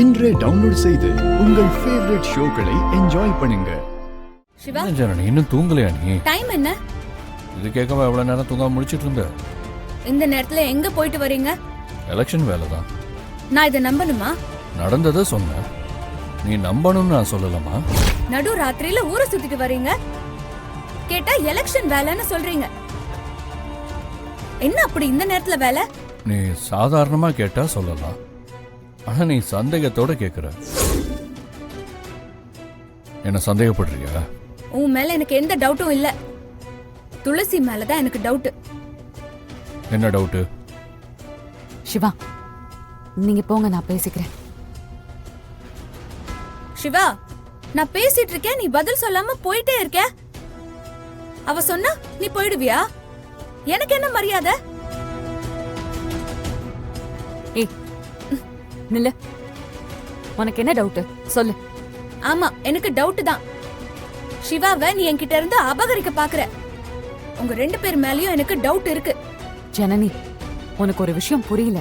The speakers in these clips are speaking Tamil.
இன்றே டவுன்லோட் செய்து உங்கள் ஃபேவரட் ஷோக்களை என்ஜாய் பண்ணுங்க. சிவா, ஜனனி இன்னும் தூங்கலையா நீ? டைம் என்ன? இது கேட்காம எவ்வளவு நேரம் தூங்காம முடிச்சிட்டு இருந்த? இந்த நேரத்துல எங்க போயிட்டு வரீங்க? எலெக்ஷன் வேலை தான். நான் இதை நம்பணுமா? நடந்ததை சொன்ன, நீ நம்பணும்னு நான் சொல்லலாமா? நடு ராத்திரியில ஊரை சுத்திட்டு வரீங்க, கேட்டா எலெக்ஷன் வேலைன்னு சொல்றீங்க. என்ன அப்படி இந்த நேரத்துல வேலை? நீ சாதாரணமா கேட்டா சொல்லலாம், ஆனா நீ சந்தேகத்தோட கேக்குற. என்ன சந்தேகப்படுறியா? உன் மேல எனக்கு எந்த டவுட்டும் இல்ல. துளசி மேலதான் எனக்கு டவுட். என்ன டவுட்? சிவா, நீங்க போங்க, நான் பேசிக்கிறேன். சிவா, நான் பேசிட்டு இருக்கேன், நீ பதில் சொல்லாம போயிட்டே இருக்க. அவ சொன்னா நீ போயிடுவியா? எனக்கு என்ன மரியாதை? ஏய் நில்லு, உனக்கு என்ன டவுட் சொல்லு. ஆமா, எனக்கு டவுட் தான். சிவாவை நீ என்கிட்ட இருந்து அபகரிக்க பாக்குற. உங்க ரெண்டு பேர் மேலயும் எனக்கு டவுட் இருக்கு. ஜனனி, உனக்கு ஒரு விஷயம் புரியல.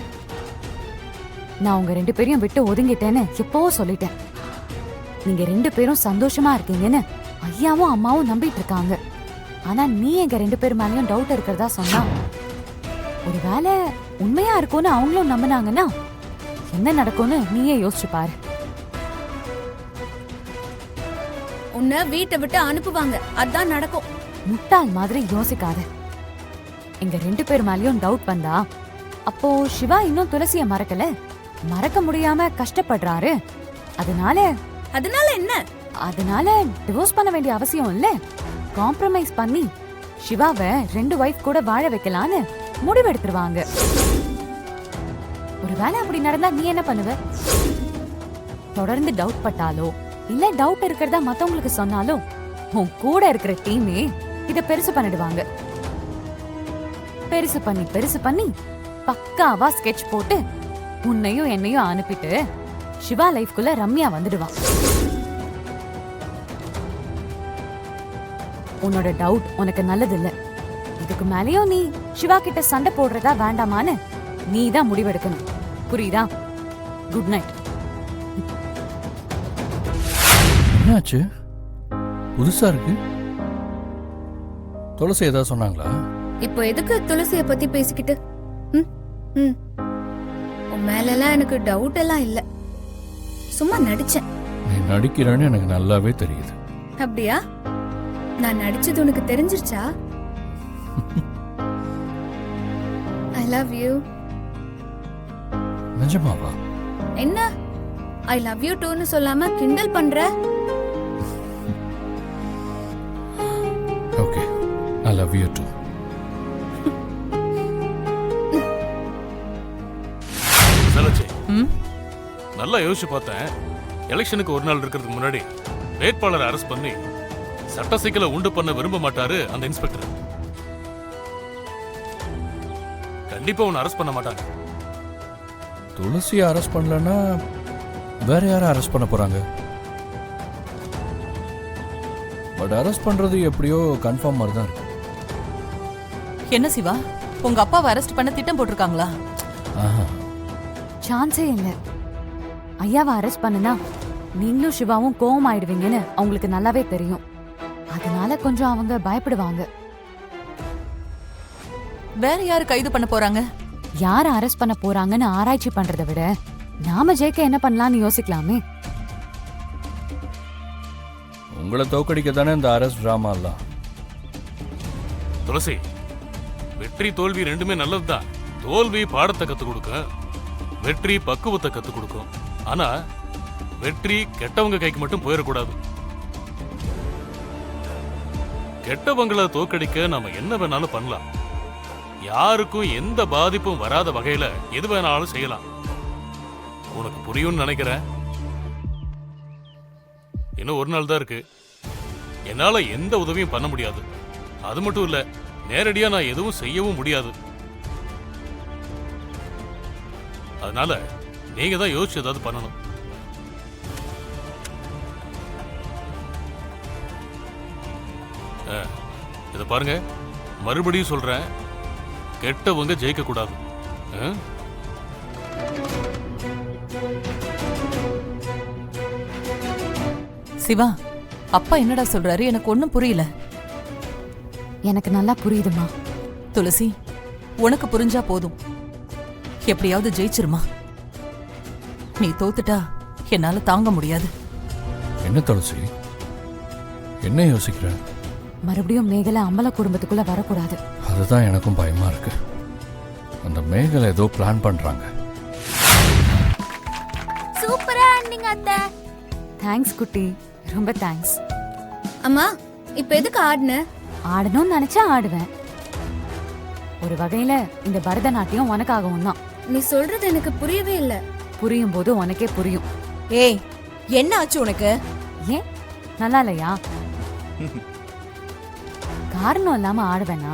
நான் உங்க ரெண்டு பேரையும் விட்டு ஒதுங்கிட்டேன்னு எப்பவோ சொல்லிட்டேன். நீங்க ரெண்டு பேரும் சந்தோஷமா இருக்கீங்கன்னு ஐயாவும் அம்மாவும் நம்பிட்டு இருக்காங்க. ஆனா நீ எங்க ரெண்டு பேர் மேலயும் டவுட் இருக்கிறதா சொன்னா, ஒருவேளை உண்மையா இருக்கும்னு அவங்களும் நம்பினாங்கன்னா என்ன நடக்கும்னு நீயே யோசிச்சு பாரு. உன்னை வீட்டை விட்டு அனுப்புவாங்க, அதான் நடக்கும். முட்டாள் மாதிரி யோசிக்காத. எங்க ரெண்டு பேர் மேலயும் டவுட் வந்தா அப்போ சிவா இன்னும் துளசிய மறக்கல, மறக்க முடியாம கஷ்டப்படுறாரு. அதனால என்ன? அதனால டிவோர்ஸ் பண்ண வேண்டிய அவசியம் இல்ல. காம்ப்ரமைஸ் பண்ணி சிவாவை ரெண்டு வைஃப் கூட வாழ வைக்கலான்னு முடிவெடுத்துருவாங்க. ஒருவேளை அப்படி நடந்தா நீ என்ன பண்ணுவ? தொடர்ந்து டவுட் பட்டாலோ இல்ல டவுட் இருக்கிறதா மத்தவங்களுக்கு சொன்னாலோ உன் கூட இருக்கிற டீமே இத பெருசு பண்ணிடுவாங்க. பெருசு பண்ணி பக்காவா ஸ்கெட்ச் போட்டு உன்னையும் என்னையும் அனுப்பிட்டு சிவா லைஃப்குள்ள ரம்யா வந்துடுவான். உன்னோட டவுட் உனக்கு நல்லது இல்ல. இதுக்கு மேலயும் நீ சிவா கிட்ட சண்டை போடுறதா வேண்டாமான்னு நீ தான் முடிவெடுக்கணும். புரியுதா? Good night. என்னாச்சு? புதுசா இருக்கு. துளசி ஏதாவது சொன்னாங்களா? இப்போ எதுக்கு துளசிய பத்தி பேசிக்கிட்டு? உன் மேலலாம் எனக்கு டவுட் எல்லாம் இல்ல, சும்மா நடிச்சேன். நீ நடிக்கிறேன்னு எனக்கு நல்லாவே தெரியுது. அப்படியா? நான் நடிச்சது உனக்கு தெரிஞ்சிருச்சா? ஐ லவ் யூ. நிஜமாவா? என்ன ஐ லவ் யூ டூன்னு சொல்லாம கிண்டல் பண்ற? Okay, I love you too. நல்லா யோசிச்சு பார்த்தேன். எலெக்ஷனுக்கு ஒரு நாள் இருக்கிறதுக்கு முன்னாடி வேட்பாளரை அரெஸ்ட் பண்ணி சட்ட சிக்கலை உண்டு பண்ண விரும்ப மாட்டாரு அந்த இன்ஸ்பெக்டர். கண்டிப்பா உன்னை அரெஸ்ட் பண்ண மாட்டாங்க. துளசியை அரெஸ்ட் பண்ணலன்னா வேற யாரை அரெஸ்ட் பண்ண போறாங்க? பட் அரெஸ்ட் பண்றது எப்படியோ கன்ஃபார்ம் மாதிரி தான் இருக்கு. என்ன சிவா, உங்க அப்பாவை அரெஸ்ட் பண்ண திட்டம் போட்டிருக்காங்களா? சான்ஸே இல்ல. ஐயாவை அரெஸ்ட் பண்ணுனா நீங்களும் சிவாவும் கோவம் ஆயிடுவீங்கன்னு அவங்களுக்கு நல்லாவே தெரியும். அதனால கொஞ்சம் அவங்க பயப்படுவாங்க. வேற யாரு கைது பண்ண போறாங்க? யார அரெஸ்ட் பண்ண போறாங்கன்னு ஆராய்ச்சி பண்றதை விட நாம ஜெயிக்க என்ன பண்ணலாம்னு யோசிக்கலாமே. உங்களை தோக்கடிக்க தானே இந்த அரெஸ்ட் டிராமா எல்லாம். துளசி, வெற்றி தோல்வி ரெண்டுமே நல்லதுதான். தோல்வி பாடத்தை கத்துக் கொடுக்கும், வெற்றி பக்குவத்தை கத்துக் கொடுக்கும். ஆனா வெற்றி கெட்டவங்க கைக்கு மட்டும் போயிடக்கூடாது. கெட்டவங்களை தோக்கடிக்க நாம என்ன வேணாலும் பண்ணலாம். யாருக்கும் எந்த பாதிப்பும் வராத வகையில எது வேணாலும் செய்யலாம். உனக்கு புரியும்னு நினைக்கிறேன். இன்னும் ஒரு நாள் தான் இருக்கு. என்னால எந்த உதவியும் பண்ண முடியாது. அது மட்டும் இல்ல, நேரடியா நான் எதுவும் செய்யவும் முடியாது. அதனால நீங்க தான் யோசிச்சு ஏதாவது பண்ணணும். இத பாருங்க, மறுபடியும் சொல்றேன், கெட்டவங்க ஜெயிக்க கூடாது. சிவா, அப்பா என்னடா சொல்றாரு? எனக்கு ஒண்ணும் புரியல. எனக்கு நல்லா புரியுதுமா. துளசி, உனக்கு புரிஞ்சா போதும். எப்படியாவது ஜெயிச்சிருமா. நீ தோத்துட்டா என்னால தாங்க முடியாது. என்ன துளசி, என்ன யோசிக்கிற? மறுபடியும் மேகலை அம்பல குடும்பத்துக்குள்ள வரக்கூடாது. அதுதான் எனக்கும் பயமா இருக்கு. அந்த மேகலை ஏதோ பிளான் பண்றாங்க. சூப்பரா ஆண்டிங்க அத்தை. தேங்க்ஸ் குட்டி, ரொம்ப தேங்க்ஸ். அம்மா இப்ப எதுக்கு ஆடுன? ஆடணும்னு நினைச்சா ஆடுவேன். ஒரு வகையில இந்த பரதநாட்டியம் உனக்காகவும் தான். நீ சொல்றது எனக்கு புரியவே இல்ல. புரியும் போது உனக்கே புரியும். ஏய், என்ன ஆச்சு உனக்கு? ஏன் நல்லா இல்லையா? காரணம் இல்லாம ஆடுவேனா?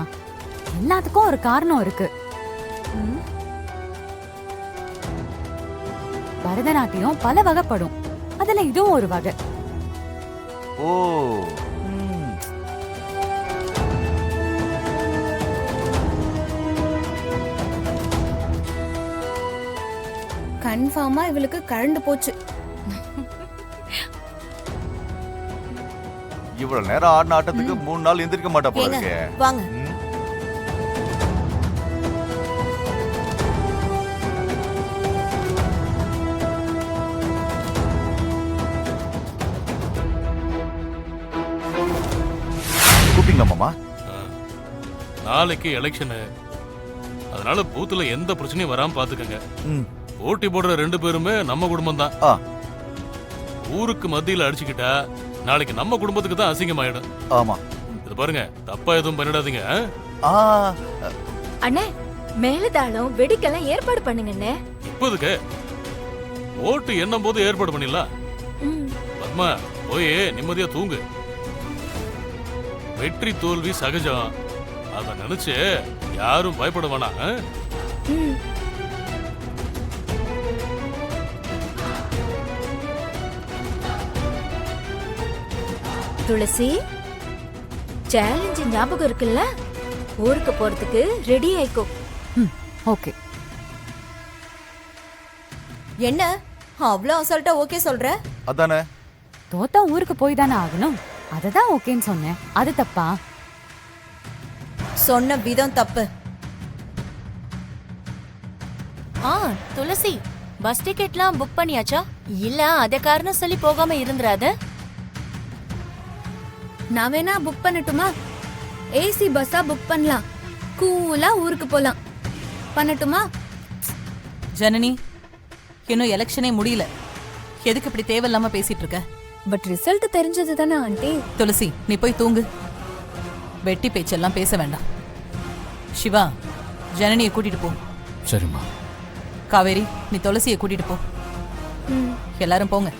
எல்லாத்துக்கும் ஒரு காரணம் இருக்கு. பரதநாட்டியம் பல வகைப்படும். அதுல இதுவும் ஒரு வகை. ஓ, கன்ஃபார்மா இவளுக்கு கரண்ட் போச்சு. இவ்வளவு நேரம் ஆடின ஆட்டத்துக்கு 3 நாள் எந்திரிக்க மாட்டா போல ஏங்க, இருக்கே. வாங்க. ம். கூப்பிட்டீங்களா மாமா? நாளைக்கு எலெக்ஷனு, அதனால பூத்துல எந்த பிரச்சனையும் வராம பாத்துக்கங்க. ம். போட்டி போடுற 2 பேருமே நம்ம குடும்பம் தான். ஆ, ஊருக்கு மத்தியில அடிச்சுக்கிட்டா நாளைக்கு நம்ம குடும்பத்துக்கு தான் அசிங்கமாயிடும். ஆமா. இது பாருங்க, தப்பா எதுவும் பண்ணிடாதீங்க. ஆ, அண்ணே, மேலதாளம் வெடிக்கெல்லாம் ஏற்பாடு பண்ணுங்கண்ணே. இப்போதுக்கு ஓட்டு எண்ணும் போது ஏற்பாடு பண்ணிடலாம். பத்மா, போய் நிம்மதியா தூங்கு. வெற்றி தோல்வி சகஜம், அத நினைச்சு யாரும் பயப்பட வேணாம். துளசி, சேலஞ்சு ஞாபகம் இருக்குல்ல? ஊருக்கு போறதுக்கு ரெடி ஆயிக்கோ. ஓகே. என்ன அவ்வளோ அசால்ட்டா ஓகே சொல்ற? அதானே. தோத்தா ஊருக்கு போய் தானே ஆகணும். அததான் ஓகேன்னு சொன்னேன். அது தப்பா? சொன்ன விதம் தப்பு. துளசி, பஸ் டிக்கெட்லாம் புக் பண்ணியாச்சா? இல்ல அத காரணம் சொல்லி போகாம இருந்துராத. நான் வேணா புக் பண்ணட்டுமா? ஏசி பஸ்ஸா புக் பண்ணலாம். கூலா ஊருக்கு போலாம். பண்ணட்டுமா? ஜனனி, இன்னும் எலெக்ஷனே முடியல. எதுக்கு இப்படி தேவையில்லாம பேசிட்டு இருக்க? பட் ரிசல்ட் தெரிஞ்சது தானே ஆண்டி. துளசி, நீ போய் தூங்கு. வெட்டி பேச்செல்லாம் பேச வேண்டாம். சிவா, ஜனனியை கூட்டிட்டு போ. சரிம்மா. காவேரி, நீ துளசியை கூட்டிட்டு போ. எல்லாரும் போங்க.